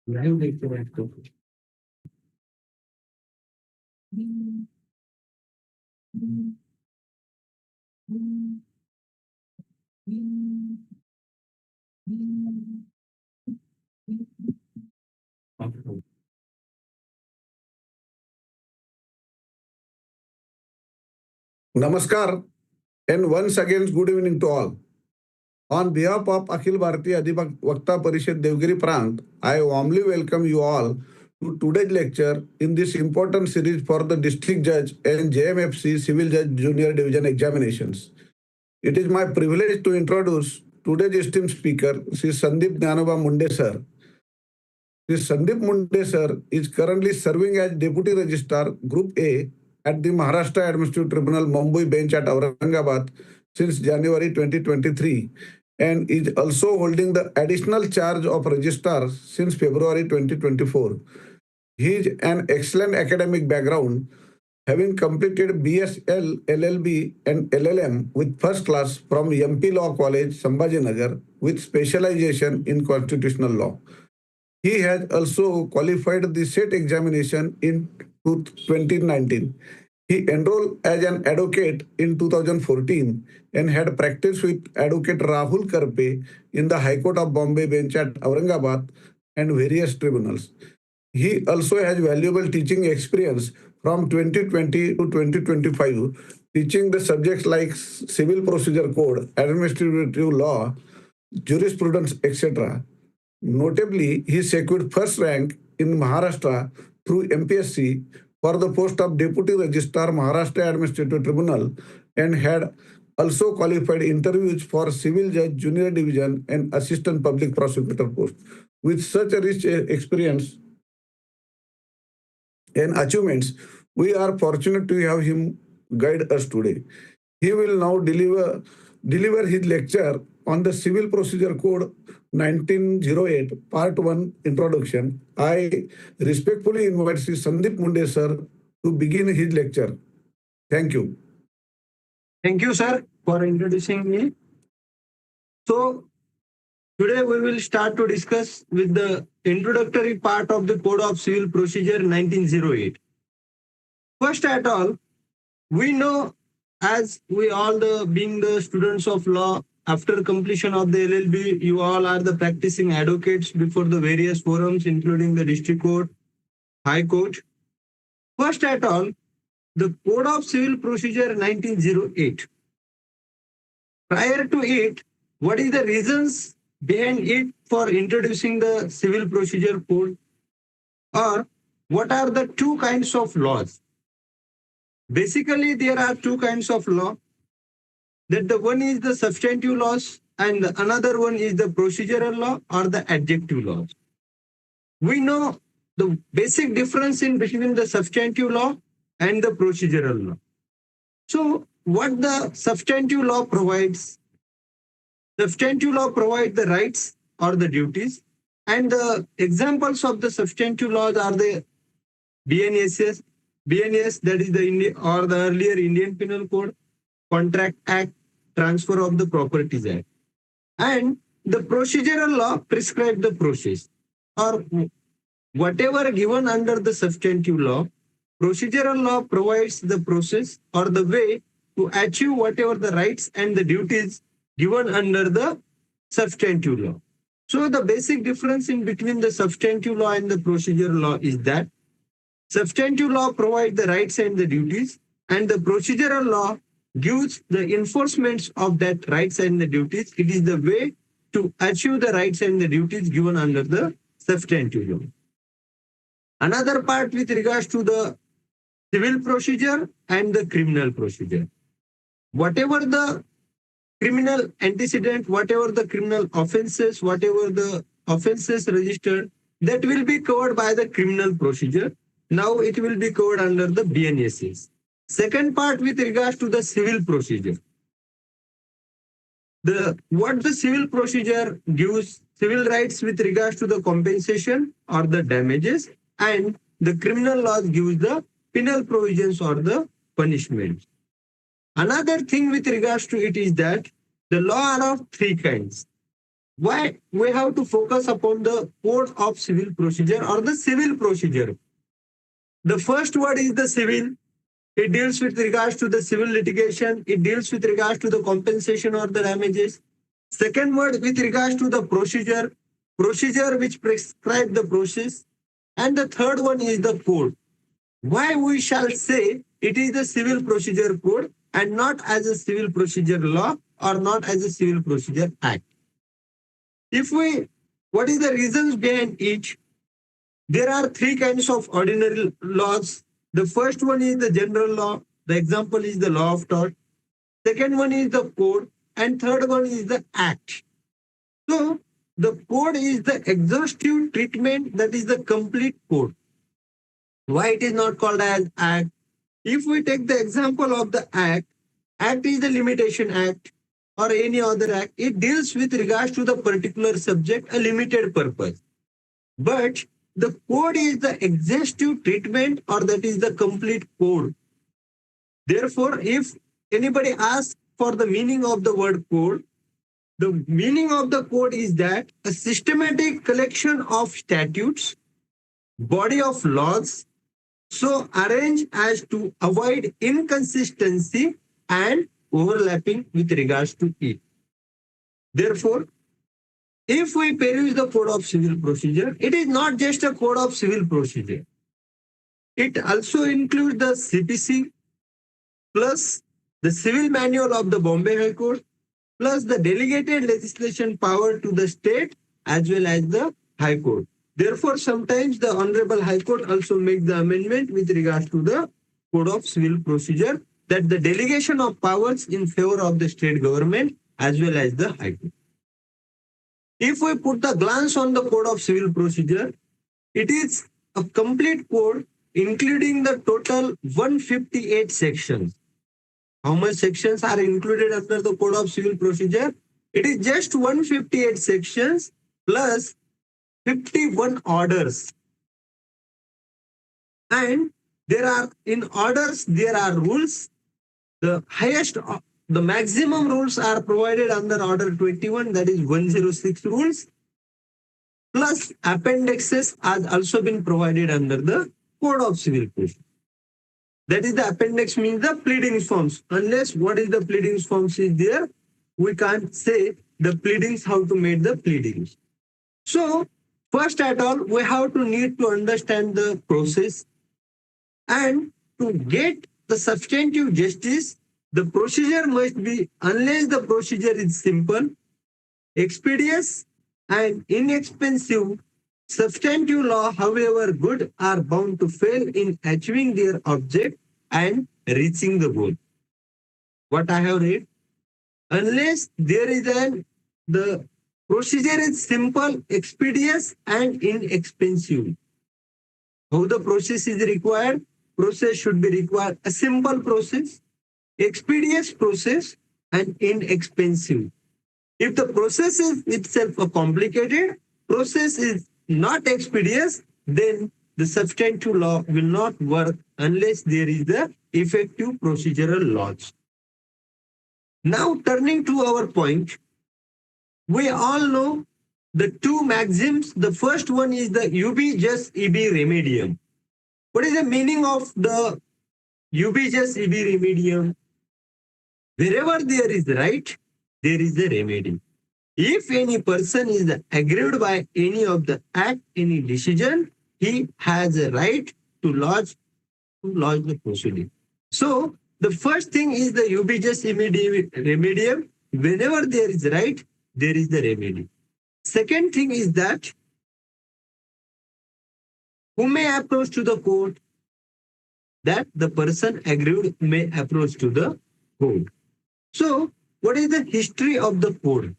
Live देखते हैं इसको। Namaskar and once again good evening to all. On behalf of Akhil Bhartiya Adhivakta Parishad Devgiri Prant, I warmly welcome you all to today's lecture in this important series for the District Judge and JMFC Civil Judge Junior Division Examinations. It is my privilege to introduce today's esteemed speaker, Shri Sandeep Dnyanoba Munde sir. Shri Sandeep Munde sir is currently serving as Deputy Registrar Group A at the Maharashtra Administrative Tribunal Mumbai bench at Aurangabad since January 2023 and is also holding the additional charge of Registrar since February 2024. He is an excellent academic background, having completed BSL, LLB and LLM with first class from MP Law College, Sambhajinagar with specialization in constitutional law. He has also qualified the SET examination in 2019. He enrolled as an advocate in 2014 and had practiced with Advocate Rahul Karpe in the High Court of Bombay bench at Aurangabad and various tribunals. He also has valuable teaching experience from 2020 to 2025, teaching the subjects like Civil Procedure Code, Administrative Law, Jurisprudence, etc. Notably, he secured first rank in Maharashtra through MPSC for the post of Deputy Registrar Maharashtra Administrative Tribunal and had also qualified interviews for Civil Judge Junior Division and Assistant Public Prosecutor post. With such a rich experience and achievements, we are fortunate to have him guide us today. He will now deliver his lecture on the Civil Procedure Code 1908, Part 1, Introduction. I respectfully invite Shri Sandeep Munde sir to begin his lecture. Thank you. Thank you, sir, for introducing me. So, today we will start to discuss with the introductory part of the Code of Civil Procedure 1908. First at all, we know, as we all being the students of law, after completion of the LLB, you all are the practicing advocates before the various forums, including the District Court, High Court. First at all, the Code of Civil Procedure 1908. Prior to it, what is the reasons behind it for introducing the Civil Procedure Code? Or what are the two kinds of laws? Basically, there are two kinds of law. That the one is the substantive laws and another one is the procedural law or the adjective laws. We know the basic difference in between the substantive law and the procedural law. So what the substantive law provides? Substantive law provides the rights or the duties, and the examples of the substantive laws are the BNS, that is the Indian or the earlier Indian Penal Code, Contract Act, Transfer of the Properties Act. And the procedural law prescribes the process, or whatever given under the substantive law, procedural law provides the process or the way to achieve whatever the rights and the duties given under the substantive law. So the basic difference in between the substantive law and the procedural law is that substantive law provides the rights and the duties, and the procedural law gives the enforcement of that rights and the duties. It is the way to achieve the rights and the duties given under the substantive law. Another part with regards to the civil procedure and the criminal procedure. Whatever the criminal antecedent, whatever the criminal offenses, whatever the offenses registered, that will be covered by the criminal procedure. Now it will be covered under the BNSS. Second part with regards to the civil procedure. What the civil procedure gives civil rights with regards to the compensation or the damages, and the criminal law gives the penal provisions or the punishments. Another thing with regards to it is that the law are of three kinds. why we have to focus upon the code of civil procedure or the civil procedure. The first word is the civil. It deals with regards to the civil litigation. It deals with regards to the compensation or the damages. Second word with regards to the procedure which prescribe the process. And the third one is the code. Why we shall say it is the civil procedure code and not as a civil procedure law or not as a civil procedure act. What is the reasons behind each? There are three kinds of ordinary laws. The first one is the general law. The example is the law of tort. Second one is the code. And third one is the act. So the code is the exhaustive treatment, that is the complete code. Why it is not called as act? If we take the example of the act is the limitation act or any other act. It deals with regards to the particular subject, a limited purpose. But the code is the exhaustive treatment, or that is the complete code. Therefore, if anybody asks for the meaning of the word code, the meaning of the code is that a systematic collection of statutes, body of laws, so arranged as to avoid inconsistency and overlapping with regards to it. Therefore, if we peruse the code of civil procedure, it is not just a code of civil procedure. It also includes the CPC plus the civil manual of the Bombay High Court plus the delegated legislation power to the state as well as the High Court. Therefore, sometimes the Honorable High Court also makes the amendment with regards to the code of civil procedure, that the delegation of powers in favor of the state government as well as the High Court. If we put the glance on the code of civil procedure, it is a complete code including the total 158 sections. How much sections are included under the code of civil procedure? It is just 158 sections plus 51 orders. And in orders, there are rules. The maximum rules are provided under Order 21, that is 106 rules. Plus appendixes has also been provided under the Code of Civil Procedure. That is, the appendix means the pleadings forms. Unless what is the pleadings forms is there, we can't say the pleadings, how to make the pleadings. So first at all, we have to need to understand the process, and to get the substantive justice, the procedure must be, unless the procedure is simple, expeditious, and inexpensive, substantive law, however good, are bound to fail in achieving their object and reaching the goal. What I have read, unless there is the procedure is simple, expeditious, and inexpensive. How the process is required? Process should be required a simple process, expeditious process, and inexpensive. If the process is itself a complicated, process is not expeditious, then the substantive law will not work unless there is the effective procedural laws. Now turning to our point, we all know the two maxims. The first one is the ubi jus ibi remedium. What is the meaning of the ubi jus ibi remedium? Wherever there is right, there is a remedy. If any person is aggrieved by any of the act, any decision, he has a right to lodge the proceeding. So the first thing is the ubi jus remedium. Whenever there is right, there is the remedy. Second thing is that who may approach to the court? That the person aggrieved may approach to the court. So what is the history of the code?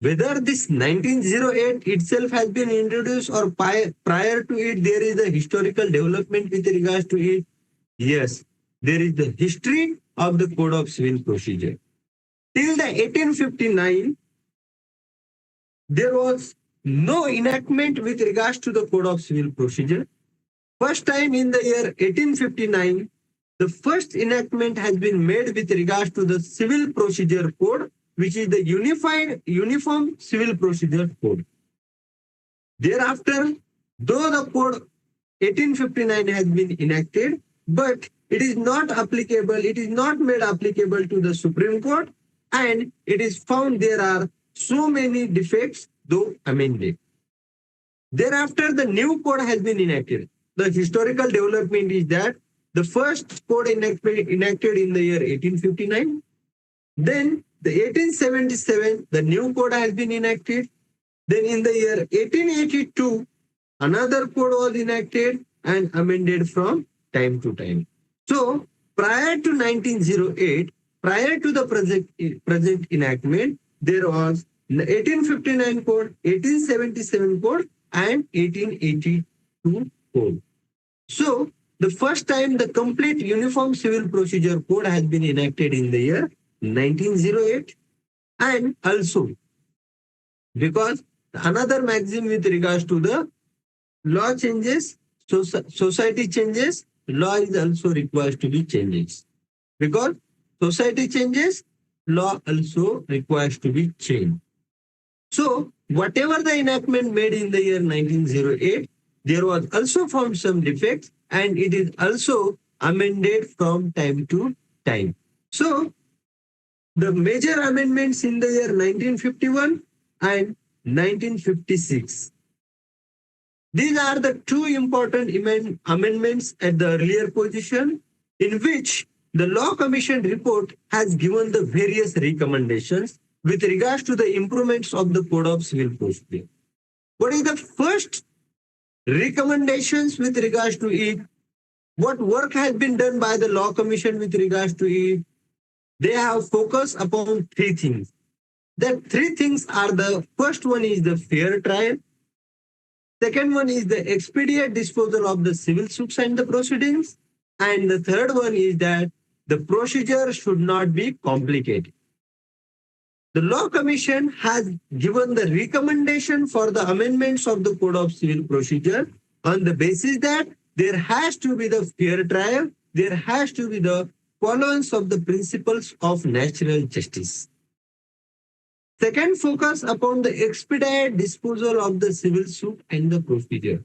Whether this 1908 itself has been introduced or prior to it, there is a historical development with regards to it. Yes, there is the history of the Code of Civil Procedure. Till the 1859, there was no enactment with regards to the Code of Civil Procedure. First time in the year 1859, the first enactment has been made with regards to the Civil Procedure Code, which is the Uniform Civil Procedure Code. Thereafter, though the code 1859 has been enacted, but it is not applicable, it is not made applicable to the Supreme Court, and it is found there are so many defects, though amended. Thereafter, the new code has been enacted. The historical development is that the first code enacted in the year 1859. Then the 1877, the new code has been enacted. Then in the year 1882, another code was enacted and amended from time to time. So prior to 1908, prior to the present enactment, there was the 1859 code, 1877 code, and 1882 code. So the first time the complete Uniform Civil Procedure Code has been enacted in the year 1908, and also because another maxim with regards to the law changes, society changes, law is also required to be changes. Because society changes, law also requires to be changed. So whatever the enactment made in the year 1908, there was also found some defects, and it is also amended from time to time. So the major amendments in the year 1951 and 1956. These are the two important amendments at the earlier position, in which the Law Commission report has given the various recommendations with regards to the improvements of the Code of Civil Procedure. What is the first recommendations with regards to it? What work has been done by the Law Commission with regards to it? They have focused upon three things. The three things are: the first one is the fair trial, second one is the expedient disposal of the civil suits and the proceedings, and the third one is that the procedure should not be complicated. The Law Commission has given the recommendation for the amendments of the Code of Civil Procedure on the basis that there has to be the fair trial, there has to be the followance of the principles of natural justice. Second, focus upon the expedite disposal of the civil suit and the procedure.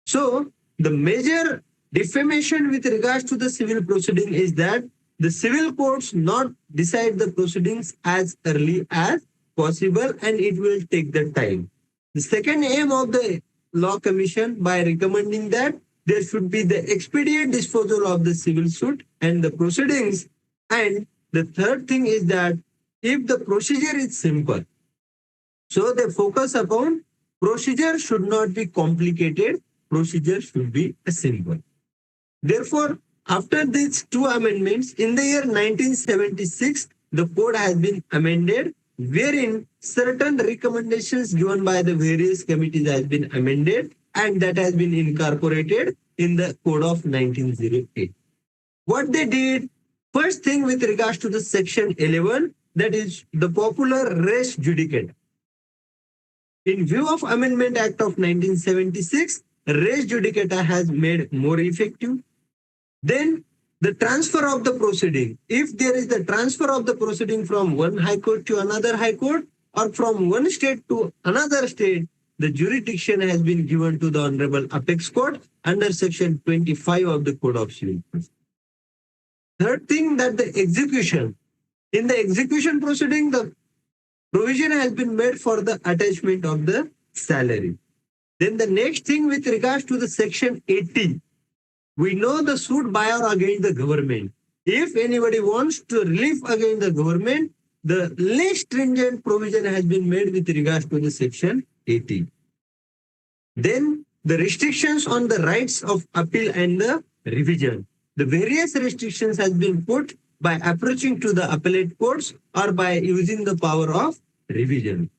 So, the major defamation with regards to the civil proceeding is that the civil courts not decide the proceedings as early as possible, and it will take the time. The second aim of the Law Commission by recommending that there should be the expedient disposal of the civil suit and the proceedings. And the third thing is that if the procedure is simple, so they focus upon procedure should not be complicated, procedure should be simple. Therefore, after these two amendments, in the year 1976, the code has been amended, wherein certain recommendations given by the various committees has been amended, and that has been incorporated in the code of 1908. What they did, first thing with regards to the section 11, that is the popular res judicata. In view of Amendment Act of 1976, res judicata has made more effective. Then the transfer of the proceeding. If there is the transfer of the proceeding from one high court to another high court, or from one state to another state, the jurisdiction has been given to the Honorable Apex Court under section 25 of the Code of Civil Procedure. Third thing, that the execution. In the execution proceeding, the provision has been made for the attachment of the salary. Then the next thing with regards to the section 80, we know the suit by or against the government. If anybody wants to relief against the government, the less stringent provision has been made with regards to the section 80. Then the restrictions on the rights of appeal and the revision. The various restrictions has been put by approaching to the appellate courts or by using the power of revision.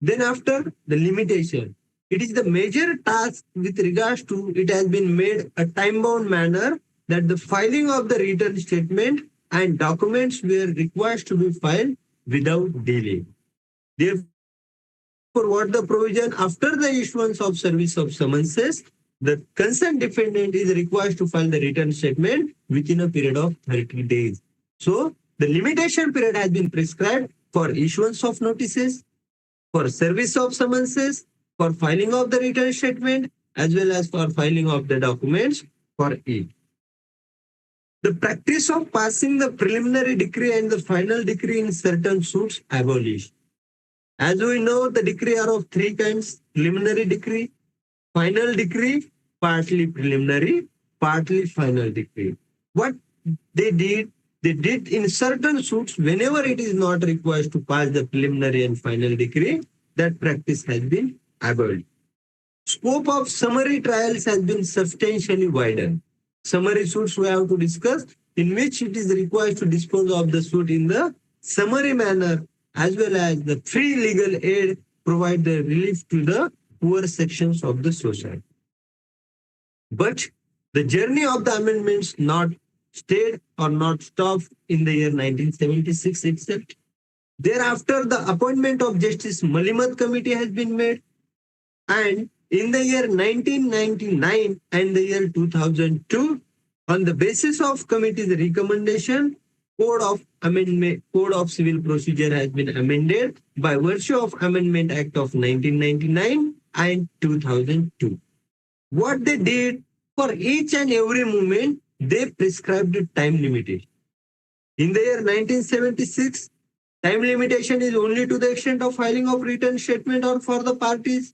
Then after the limitation, it is the major task with regards to it has been made a time-bound manner that the filing of the return statement and documents were required to be filed without delay. Therefore, what the provision after the issuance of service of summonses, the concerned defendant is required to file the return statement within a period of 30 days. So, the limitation period has been prescribed for issuance of notices, for service of summonses, for filing of the return statement, as well as for filing of the documents for it. The practice of passing the preliminary decree and the final decree in certain suits abolished. As we know, the decree are of three kinds: preliminary decree, final decree, partly preliminary, partly final decree. What they did in certain suits, whenever it is not required to pass the preliminary and final decree, that practice has been abolished. Scope of summary trials has been substantially widened. Summary suits we have to discuss, in which it is required to dispose of the suit in the summary manner, as well as the free legal aid provide the relief to the poor sections of the society. But the journey of the amendments not stayed or not stopped in the year 1976 itself. Thereafter, the appointment of Justice Malimat Committee has been made, and in the year 1999 and the year 2002, on the basis of committee's recommendation, Code of Civil Procedure has been amended by virtue of Amendment Act of 1999 and 2002. What they did, for each and every movement, they prescribed a time limitation. In the year 1976, time limitation is only to the extent of filing of written statement or for the parties.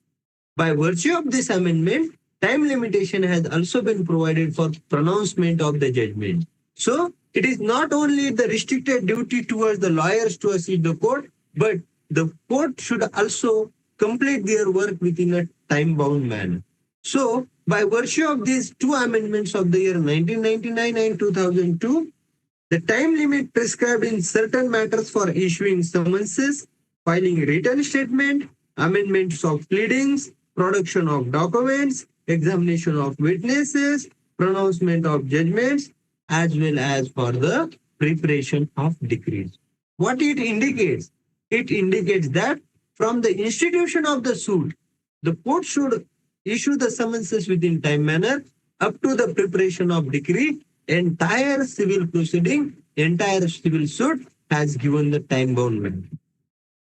By virtue of this amendment, time limitation has also been provided for pronouncement of the judgment. So, it is not only the restricted duty towards the lawyers to assist the court, but the court should also complete their work within a time-bound manner. So, by virtue of these two amendments of the year 1999 and 2002, the time limit prescribed in certain matters for issuing summonses, filing written statement, amendments of pleadings, production of documents, examination of witnesses, pronouncement of judgments, as well as for the preparation of decrees. What it indicates? It indicates that from the institution of the suit, the court should issue the summonses within time manner up to the preparation of decree. Entire civil proceeding, entire civil suit has given the time-bound manner.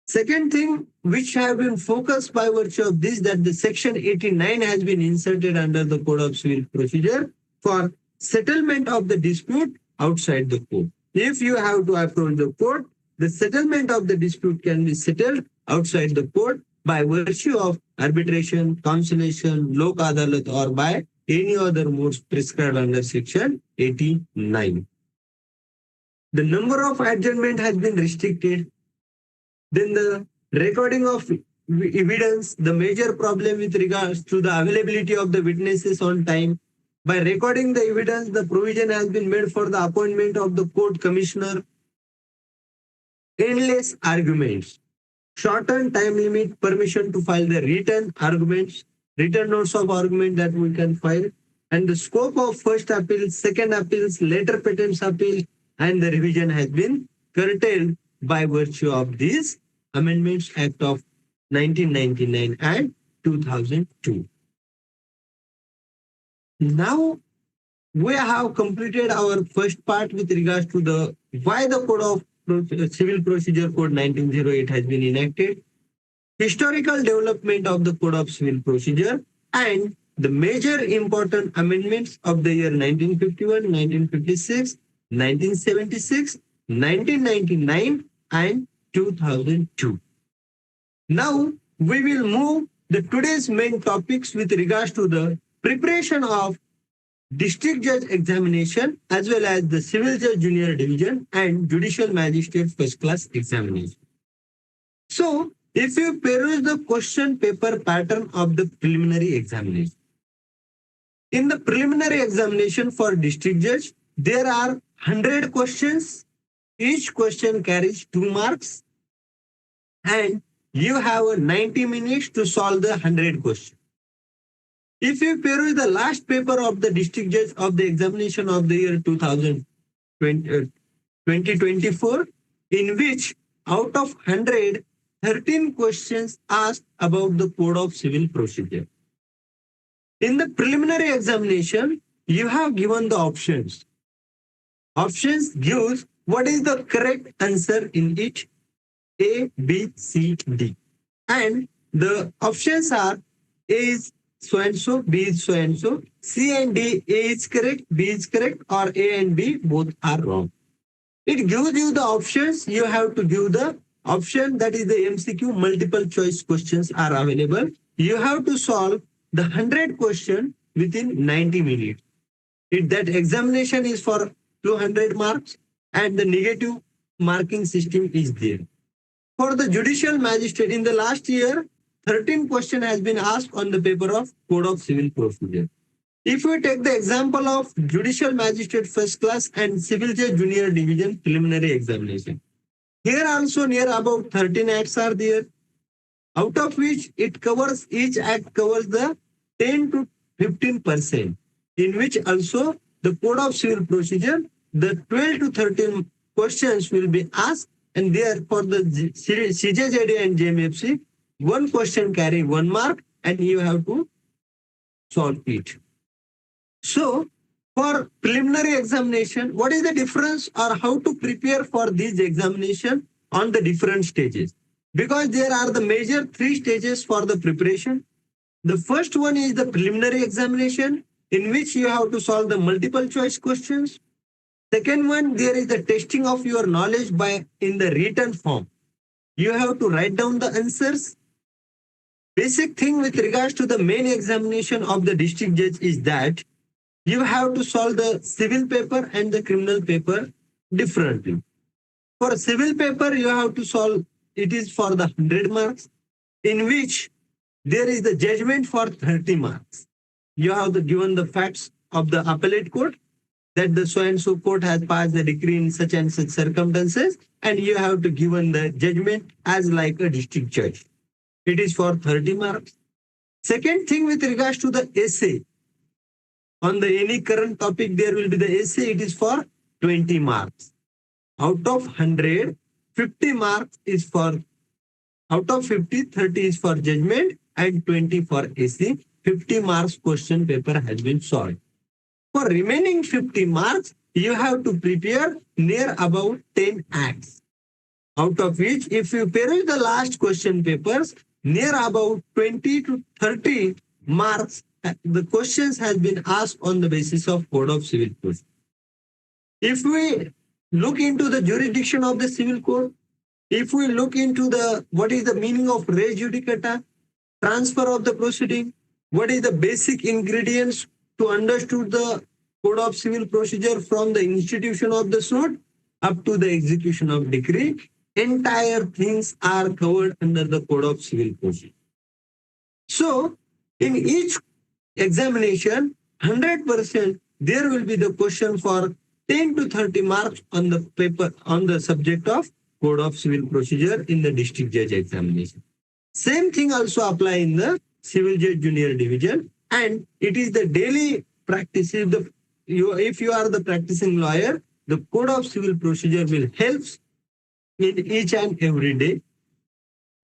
Second thing which have been focused by virtue of this, that the section 89 has been inserted under the Code of Civil Procedure for settlement of the dispute outside the court. If you have to approach the court, the settlement of the dispute can be settled outside the court by virtue of arbitration, conciliation, lok adalat, or by any other modes prescribed under section 89. The number of adjournment has been restricted. Then the recording of evidence, the major problem with regards to the availability of the witnesses on time. By recording the evidence, the provision has been made for the appointment of the court commissioner. Endless arguments, shortened time limit, permission to file the written arguments, written notes of argument that we can file, and the scope of first appeal, second appeals, later patents appeal, and the revision has been curtailed by virtue of these Amendments Act of 1999 and 2002. Now, we have completed our first part with regards to the why the Code of Civil Procedure Code 1908 has been enacted, historical development of the Code of Civil Procedure, and the major important amendments of the year 1951, 1956, 1976, 1999, and 2002. Now, we will move the today's main topics with regards to the preparation of district judge examination as well as the civil judge junior division and judicial magistrate first class examination. So, if you peruse the question paper pattern of the preliminary examination, in the preliminary examination for district judge, there are 100 questions. Each question carries 2 marks, and you have 90 minutes to solve the 100 questions. If you peruse the last paper of the district judge of the examination of the year 2024, in which out of 100, 13 questions asked about the Code of Civil Procedure. In the preliminary examination, you have given the options. Options gives what is the correct answer in each. A, B, C, D. And the options are A is so and so, B is so and so, C and D, A is correct, B is correct, or A and B both are wrong. It gives you the options. You have to give the option, that is the MCQ, multiple choice questions are available. You have to solve the 100 question within 90 minutes. That examination is for 200 marks and the negative marking system is there. For the judicial magistrate, in the last year, 13 question has been asked on the paper of Code of Civil Procedure. If we take the example of judicial magistrate first class and civil judge junior division preliminary examination, here also near about 13 acts are there, out of which each act covers the 10 to 15%, in which also the Code of Civil Procedure, the 12 to 13 questions will be asked, and there for the CJJD and JMFC, one question carry 1 mark and you have to solve it. So, for preliminary examination, what is the difference or how to prepare for this examination on the different stages? Because there are the major 3 stages for the preparation. The first one is the preliminary examination, in which you have to solve the multiple choice questions. Second one, there is the testing of your knowledge in the written form. You have to write down the answers. Basic thing with regards to the main examination of the district judge is that you have to solve the civil paper and the criminal paper differently. For civil paper, you have to solve, it is for the 100 marks, in which there is the judgment for 30 marks. You have given the facts of the appellate court, that the so and so court has passed the decree in such and such circumstances, and you have to given the judgment as like a district judge. It is for 30 marks. Second thing with regards to the essay, on the any current topic, there will be the essay, it is for 20 marks. Out of 100, 50 marks is for, out of 50, 30 is for judgment and 20 for essay. 50 marks question paper has been solved. For remaining 50 marks, you have to prepare near about 10 acts. Out of which, if you peruse the last question papers, near about 20 to 30 marks, the questions has been asked on the basis of Code of Civil Procedure. If we look into the jurisdiction of the civil code, if we look into the what is the meaning of res judicata, transfer of the proceeding, what is the basic ingredients to understand the Code of Civil Procedure from the institution of the suit up to the execution of decree, entire things are covered under the Code of Civil Procedure. So, in each examination, 100% there will be the question for 10 to 30 marks on the paper on the subject of Code of Civil Procedure in the district judge examination. Same thing also apply in the civil judge junior division, and it is the daily practice. If you are the practicing lawyer, the Code of Civil Procedure will help in each and every day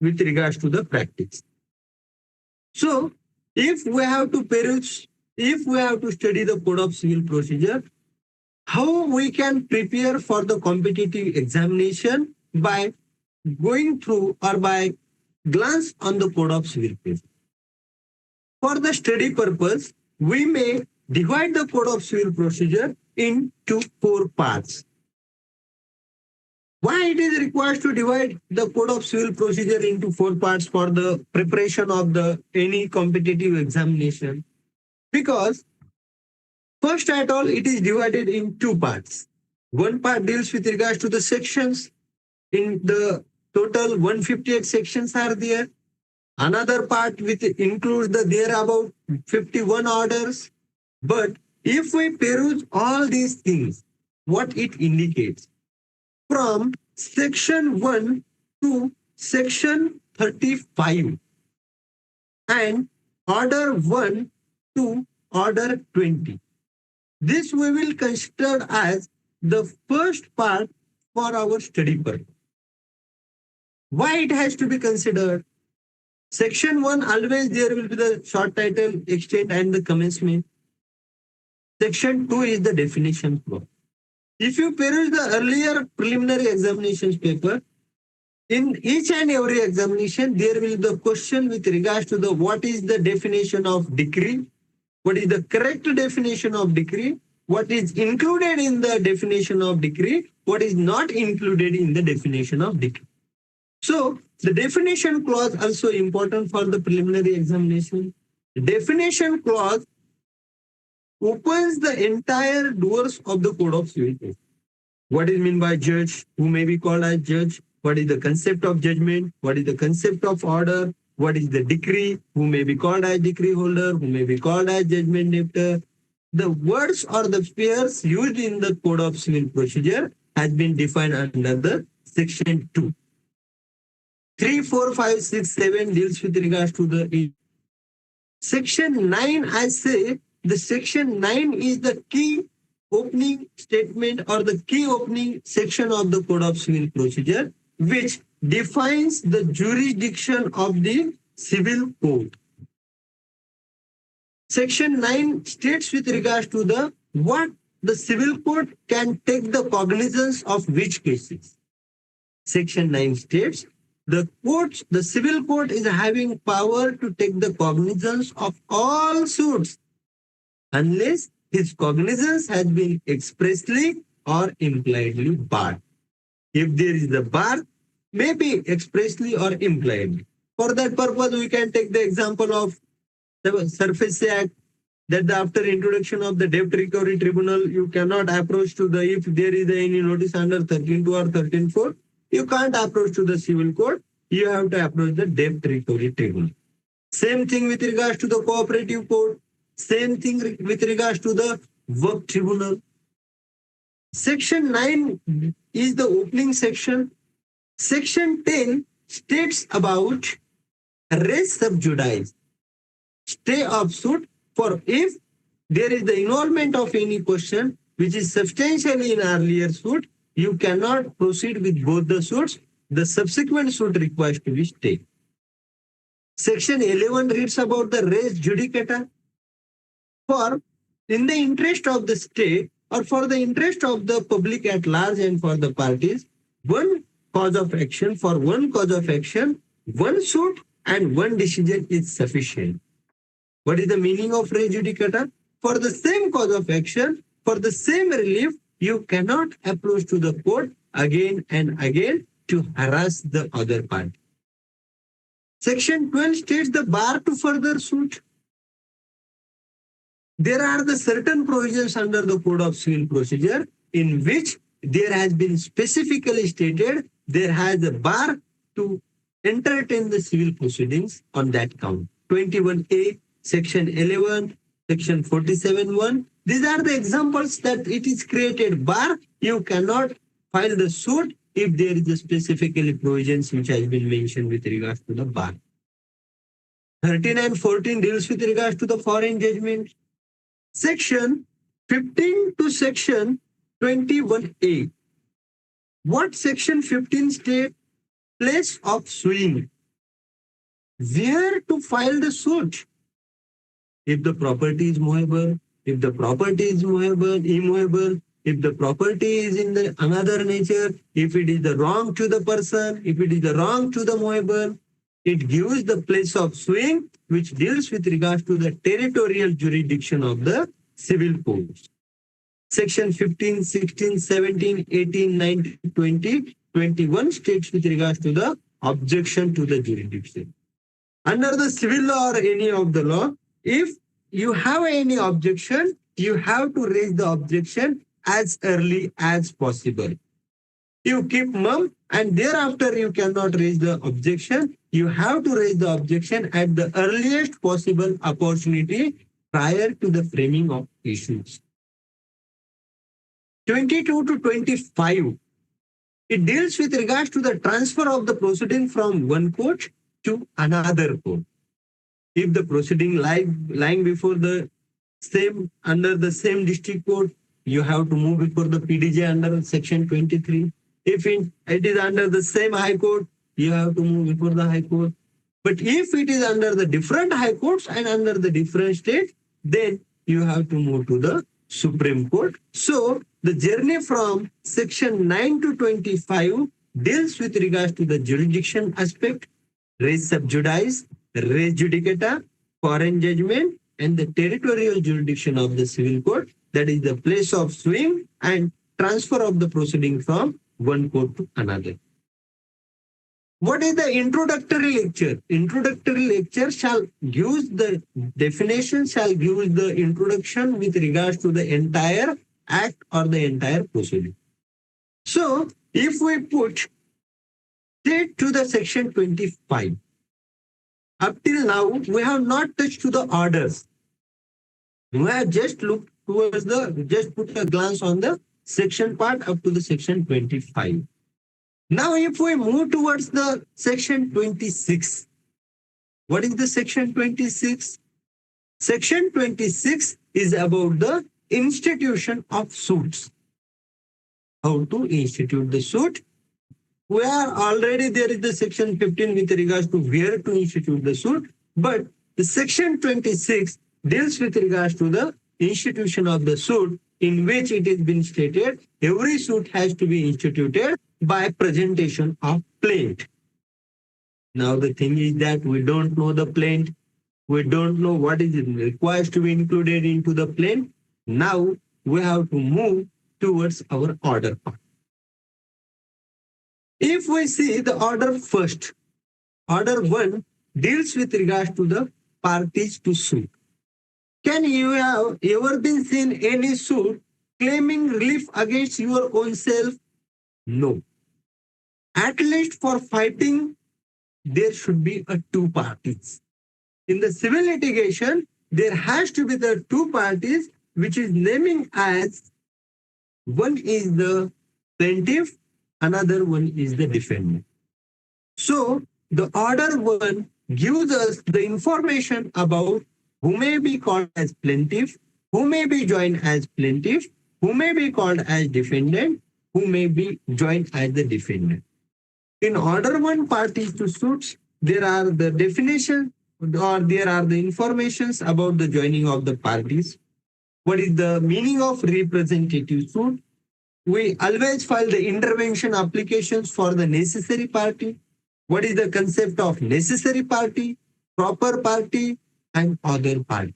with regards to the practice. So, if we have to study the Code of Civil Procedure, how we can prepare for the competitive examination by going through or by glance on the Code of Civil Procedure. For the study purpose, we may divide the Code of Civil Procedure into 4 parts. Why it is required to divide the Code of Civil Procedure into 4 parts for the preparation of any competitive examination? Because first at all, it is divided in 2 parts. One part deals with regards to the sections. In the total 158 sections are there. Another part which includes there about 51 orders. But if we peruse all these things, what it indicates, from section 1 to section 35 and order 1 to order 20. This we will consider as the first part for our study purpose. Why it has to be considered? Section 1, always there will be the short title, extent and the commencement. Section 2 is the definition clause. If you peruse the earlier preliminary examinations paper, In each and every examination, there will be the question with regards to the what is the definition of decree, what is the correct definition of decree, what is included in the definition of decree, what is not included in the definition of decree. So the definition clause also important for the preliminary examination. The definition clause opens the entire doors of the code of civil procedure. What is meant by judge? Who may be called as judge? What is the concept of judgment? What is the concept of order? What is the decree? Who may be called as decree holder? Who may be called as judgment debtor? The words or the spheres used in the code of civil procedure has been defined under the section 2. 3, 4, 5, 6, 7 deals with regards to the section 9. I say the section 9 is the key opening statement or the key opening section of the code of civil procedure, which defines the jurisdiction of the civil code. Section 9 states with regards to the what the civil code can take the cognizance of which cases. Section 9 states the civil court is having power to take the cognizance of all suits unless his cognizance has been expressly or impliedly barred. If there is the bar, maybe expressly or impliedly. For that purpose, we can take the example of the Surface Act, that after introduction of the Debt Recovery Tribunal, you cannot approach to the, if there is any notice under 13.2 or 13.4, you can't approach to the civil court, you have to approach the Debt Recovery Tribunal. Same thing with regards to the cooperative court, same thing with regards to the work tribunal. Section 9 is the opening section. Section 10 states about res sub judice, stay of suit, for if there is the involvement of any question which is substantially in earlier suit, you cannot proceed with both the suits. The subsequent suit requires to be stayed. Section 11 reads about the res judicata. For in the interest of the state or for the interest of the public at large and for the parties, one cause of action, for one cause of action, one suit and one decision is sufficient. What is the meaning of res judicata? For the same cause of action, for the same relief, you cannot approach to the court again and again to harass the other party. Section 12 states the bar to further suit. There are the certain provisions under the Code of Civil Procedure in which there has been specifically stated there has a bar to entertain the civil proceedings on that count. 21A, Section 11, Section 47(1). These are the examples that it is created bar. You cannot file the suit if there is a specifically provisions which has been mentioned with regards to the bar. 13 and 14 deals with regards to the foreign judgment. Section 15 to Section 21A. What Section 15 states? Place of suing. Where to file the suit? If the property is movable, if the property is immovable, if the property is in the another nature, if it is the wrong to the person, if it is the wrong to the movable, it gives the place of suing which deals with regards to the territorial jurisdiction of the civil courts. Section 15, 16, 17, 18, 19, 20, 21 states with regards to the objection to the jurisdiction. Under the civil law or any of the law, if you have any objection, you have to raise the objection as early as possible. You keep mum and thereafter you cannot raise the objection. You have to raise the objection at the earliest possible opportunity prior to the framing of issues. 22 to 25. It deals with regards to the transfer of the proceeding from one court to another court. If the proceeding lying before the same under the same district court, you have to move before the PDJ under Section 23. If it is under the same high court, you have to move before the high court. But if it is under the different high courts and under the different states, then you have to move to the Supreme Court. So the journey from Section 9 to 25 deals with regards to the jurisdiction aspect, res sub judice, res judicata, foreign judgment, and the territorial jurisdiction of the civil court, that is the place of suing and transfer of the proceeding from one court to another. What is the introductory lecture? Introductory lecture shall use the definition, shall use the introduction with regards to the entire act or the entire proceeding. So, if we put straight to the section 25, up till now, we have not touched to the orders. We have just looked towards just put a glance on the section part up to the section 25. Now, if we move towards the section 26, what is the section 26? Section 26 is about the institution of suits. How to institute the suit. We are already there is the section 15 with regards to where to institute the suit, but the section 26 deals with regards to the institution of the suit, in which it has been stated every suit has to be instituted by presentation of plaint. Now the thing is that we don't know the plaint. We don't know what is required to be included into the plaint. Now we have to move towards our order part. If we see the order first, order 1 deals with regards to the parties to suit. Can you have ever been seen any suit claiming relief against your own self? No. At least for fighting, there should be two parties. In the civil litigation, there has to be the two parties, which is naming as one is the plaintiff, another one is the defendant. So the order 1 gives us the information about who may be called as plaintiff, who may be joined as plaintiff, who may be called as defendant, who may be joined as the defendant. In order 1 parties to suits, there are the definition or there are the informations about the joining of the parties. What is the meaning of representative suit? We always file the intervention applications for the necessary party. What is the concept of necessary party, proper party, and other party?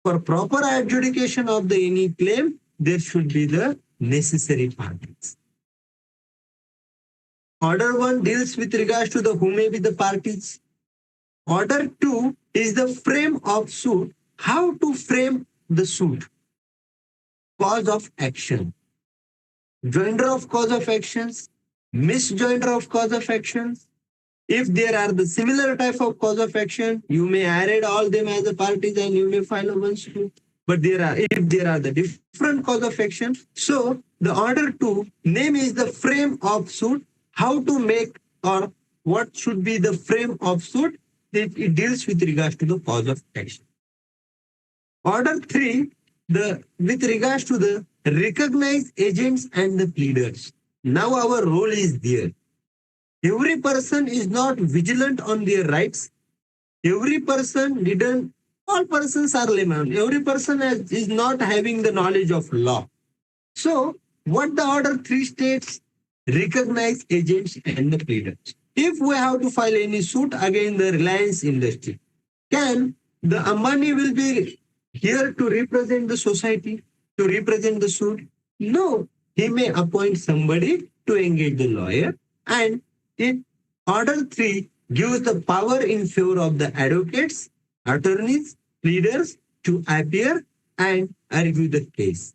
For proper adjudication of the any claim, there should be the necessary parties. Order 1 deals with regards to the who may be the parties. Order 2 is the frame of suit. How to frame the suit? Cause of action. Joinder of cause of actions, misjoinder of cause of actions. If there are the similar type of cause of action, you may add all them as a parties and you may file a one suit. But if there are the different cause of action, so the order 2 name is the frame of suit. How to make or what should be the frame of suit? It deals with regards to the cause of action. Order 3, with regards to the recognized agents and the pleaders. Now our role is there. Every person is not vigilant on their rights. Every person didn't, all persons are laymen. Every person is not having the knowledge of law. So what the order 3 states, recognized agents and the pleaders. If we have to file any suit against the Reliance industry, can the Ambani will be here to represent the society, to represent the suit? No, he may appoint somebody to engage the lawyer, and order 3 gives the power in favor of the advocates, attorneys, pleaders to appear and argue the case.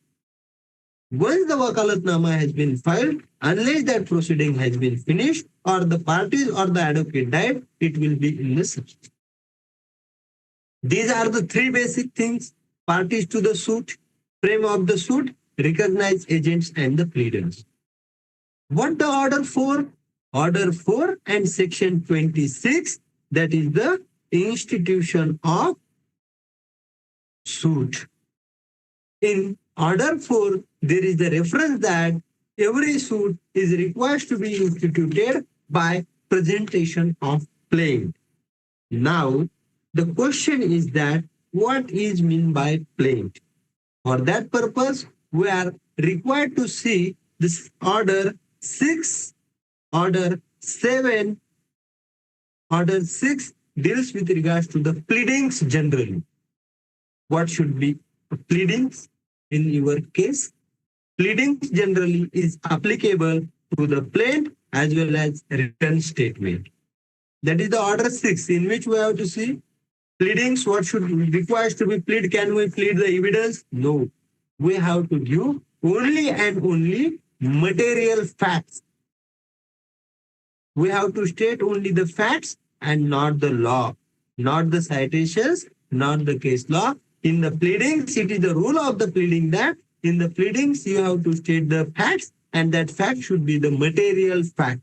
Once the wakalatnama has been filed, unless that proceeding has been finished or the parties or the advocate died, it will be in the substance. These are the 3 basic things: parties to the suit, frame of the suit, recognized agents and the pleaders. What the order 4? Order 4 and section 26, that is the institution of suit. In order 4, there is the reference that every suit is required to be instituted by presentation of plaint. Now, the question is that what is meant by plaint? For that purpose, we are required to see this order 6 Order 7, Order 6 deals with regards to the pleadings generally. What should be pleadings in your case? Pleadings generally is applicable to the plaint as well as written statement. That is the order 6, in which we have to see pleadings. What should requires to be plead? Can we plead the evidence? No. We have to give only and only material facts. We have to state only the facts and not the law, not the citations, not the case law. In the pleadings, it is the rule of the pleading that in the pleadings you have to state the facts, and that fact should be the material fact.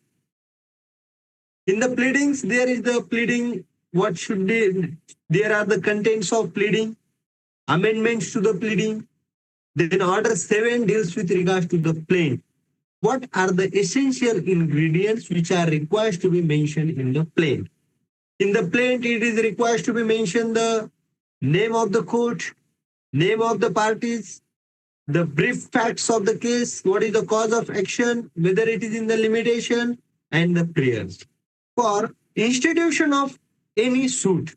In the pleadings, there is the pleading. What should be? There are the contents of pleading, amendments to the pleading. Then order 7 deals with regards to the plaint. What are the essential ingredients which are required to be mentioned in the plaint? In the plaint, it is required to be mentioned the name of the court, name of the parties, the brief facts of the case, what is the cause of action, whether it is in the limitation, and the prayers. For institution of any suit,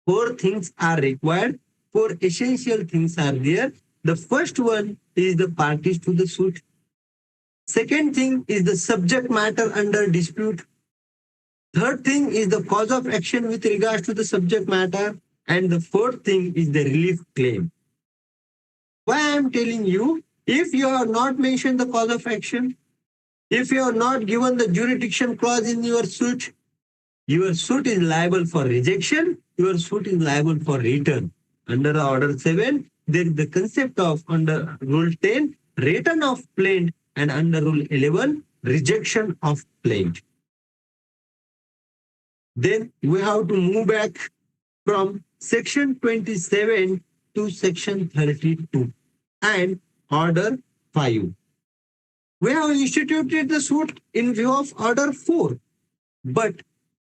4 things are required, 4 essential things are there. The first one is the parties to the suit. Second thing is the subject matter under dispute. Third thing is the cause of action with regards to the subject matter. And the fourth thing is the relief claim. Why I am telling you, if you have not mentioned the cause of action, if you have not given the jurisdiction clause in your suit is liable for rejection, your suit is liable for return. Under the order 7, there is the concept of under rule 10, return of plaint, and under rule 11, rejection of plaint. Then we have to move back from section 27 to section 32 and order 5. We have instituted the suit in view of order 4, but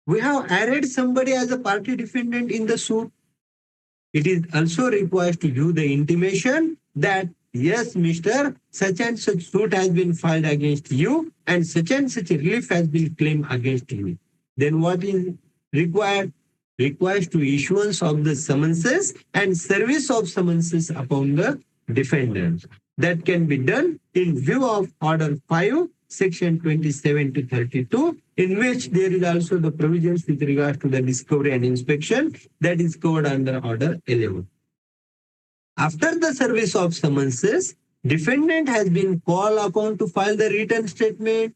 we have added somebody as a party defendant in the suit. It is also required to give the intimation that yes, Mr. Such and such suit has been filed against you and such relief has been claimed against you. Then what is required? Requires to issuance of the summonses and service of summonses upon the defendant. That can be done in view of order 5, section 27 to 32, in which there is also the provisions with regards to the discovery and inspection that is covered under order 11. After the service of summonses, defendant has been called upon to file the written statement.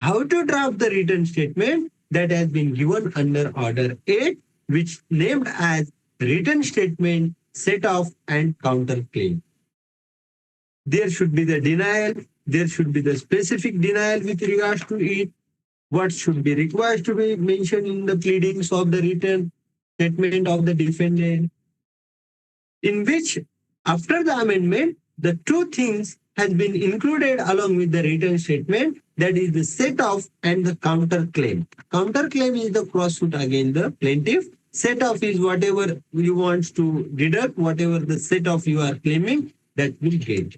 How to draft the written statement? That has been given under order 8, which named as written statement, set off, and counterclaim. There should be the denial. There should be the specific denial with regards to it. What should be required to be mentioned in the pleadings of the written statement of the defendant, in which after the amendment, the 2 things has been included along with the written statement, that is the set off and the counterclaim. Counterclaim is the cross suit against the plaintiff. Set off is whatever you want to deduct, whatever the set off you are claiming, that will get.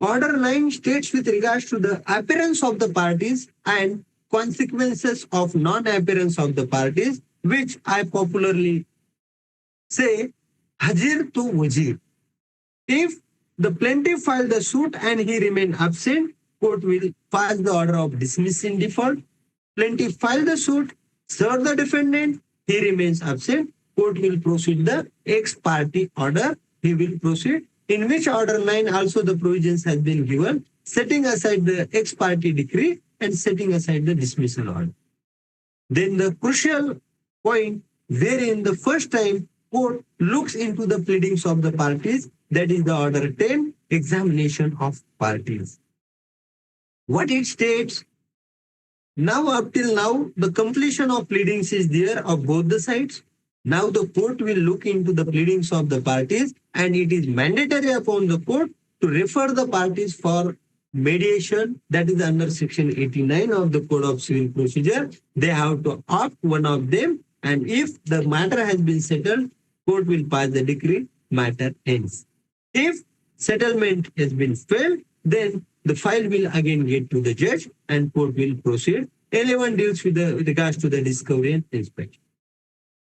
Order 9 states with regards to the appearance of the parties and consequences of non-appearance of the parties, which I popularly say, Hajir to Wajir. If the plaintiff filed the suit and he remained absent, court will pass the order of dismiss in default. Plaintiff filed the suit, serve the defendant, he remains absent, court will proceed the ex parte order, he will proceed, in which order 9 also the provisions has been given, setting aside the ex parte decree and setting aside the dismissal order. Then the crucial point wherein the first time court looks into the pleadings of the parties, that is the order 10, examination of parties. What it states, now up till now, the completion of pleadings is there of both the sides. Now the court will look into the pleadings of the parties, and it is mandatory upon the court to refer the parties for mediation. That is under section 89 of the Code of Civil Procedure. They have to opt one of them, and if the matter has been settled, court will pass the decree, matter ends. If settlement has been failed, then the file will again get to the judge and court will proceed. 11 deals with regards to the discovery and inspection.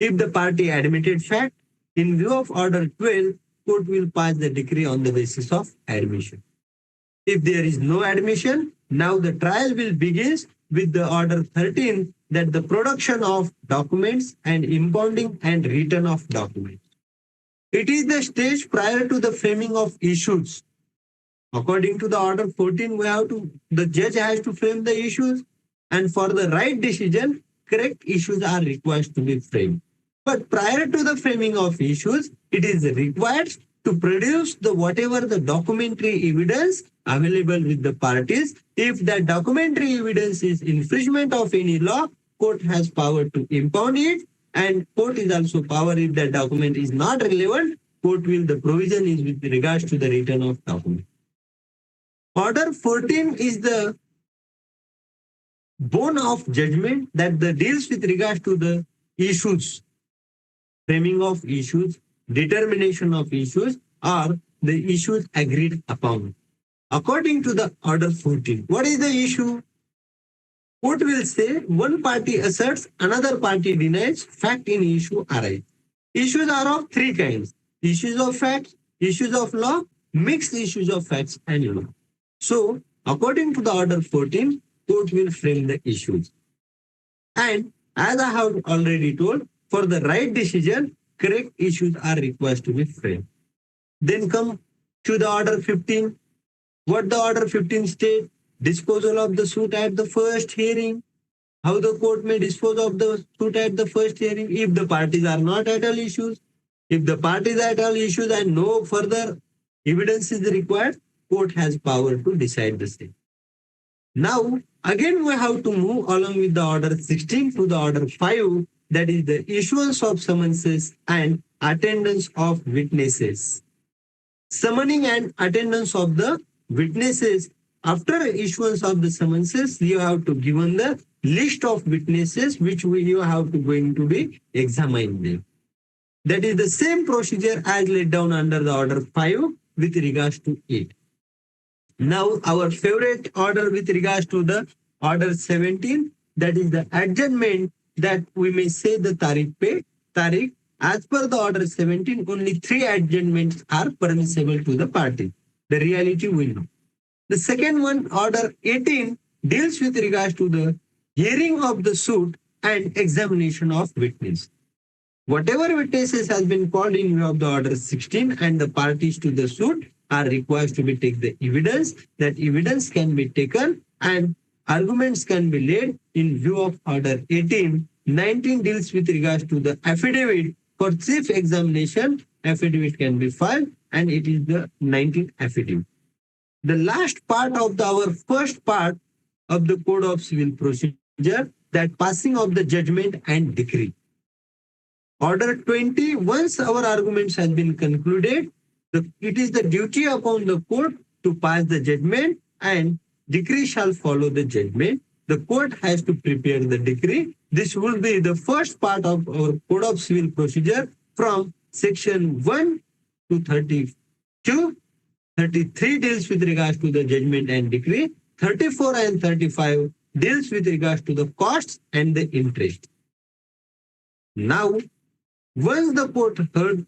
If the party admitted fact, in view of order 12, court will pass the decree on the basis of admission. If there is no admission, now the trial will begin with the order 13, that the production of documents and impounding and return of documents. It is the stage prior to the framing of issues. According to the order 14, the judge has to frame the issues, and for the right decision, correct issues are required to be framed. But prior to the framing of issues, it is required to produce whatever the documentary evidence available with the parties. If that documentary evidence is infringement of any law, court has power to impound it, and court is also power, if that document is not relevant, court will, the provision is with regards to the return of document. Order 14 is the bone of judgment that deals with regards to the issues, framing of issues, determination of issues, or the issues agreed upon. According to the order 14, what is the issue? Court will say one party asserts, another party denies, fact in issue arise. Issues are of three kinds: issues of facts, issues of law, mixed issues of facts and law. So, according to the order 14, court will frame the issues. And as I have already told, for the right decision, correct issues are required to be framed. Then come to the order 15. What the order 15 states: disposal of the suit at the first hearing. How the court may dispose of the suit at the first hearing if the parties are not at all issues. If the parties are at all issues and no further evidence is required, court has power to decide the same. Now, again we have to move along with the order 16 to the order 5, that is the issuance of summonses and attendance of witnesses. Summoning and attendance of the witnesses. After issuance of the summonses, you have to given the list of witnesses which you have to going to be examined them. That is the same procedure as laid down under the order 5 with regards to it. Now, our favorite order with regards to the order 17, that is the adjournment, that we may say the Tariq. As per the order 17, only 3 adjournments are permissible to the party. The reality we know. The second one, order 18, deals with regards to the hearing of the suit and examination of witness. Whatever witnesses has been called in view of the order 16, and the parties to the suit are required to be take the evidence. That evidence can be taken and arguments can be laid in view of order 18. 19 deals with regards to the affidavit. For chief examination, affidavit can be filed, and it is the 19th affidavit. The last part of our first part of the Code of Civil Procedure, that passing of the judgment and decree. Order 20, once our arguments have been concluded, it is the duty upon the court to pass the judgment, and decree shall follow the judgment. The court has to prepare the decree. This will be the first part of our Code of Civil Procedure from section 1 to 32. 33 deals with regards to the judgment and decree. 34 and 35 deals with regards to the costs and the interest. Now, once the court heard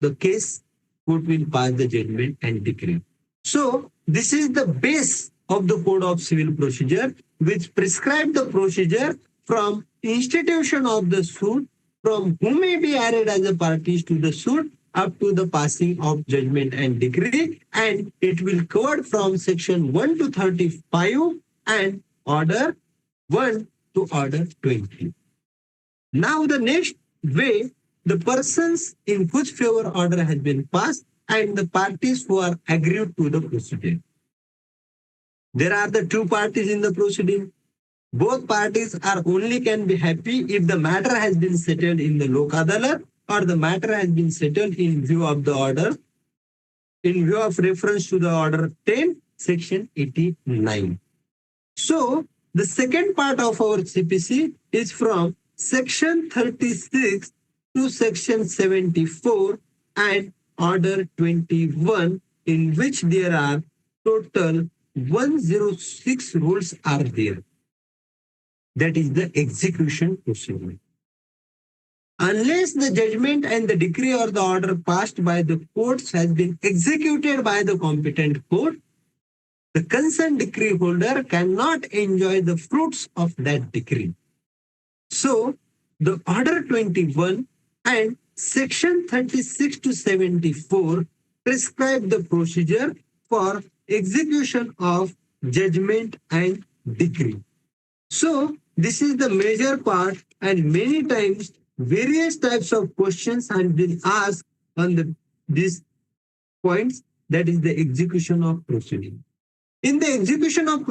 the case, court will pass the judgment and decree. So, this is the base of the Code of Civil Procedure, which prescribe the procedure from institution of the suit, from who may be added as a parties to the suit, up to the passing of judgment and decree, and it will cover from section 1 to 35 and order 1 to order 20. Now the next way, the persons in whose favor order has been passed and the parties who are agreed to the proceeding. There are the two parties in the proceeding. Both parties are only can be happy if the matter has been settled in the Lok Adalat, or the matter has been settled in view of the order, in view of reference to the order 10, section 89. So, the second part of our CPC is from section 36 to section 74 and order 21, in which there are total 106 rules are there. That is the execution procedure. Unless the judgment and the decree or the order passed by the courts has been executed by the competent court, the concerned decree holder cannot enjoy the fruits of that decree. So, the Order 21 and Section 36 to 74 prescribe the procedure for execution of judgment and decree. So, this is the major part, and many times various types of questions have been asked on these points, that is the execution of proceeding. In the execution of proceeding,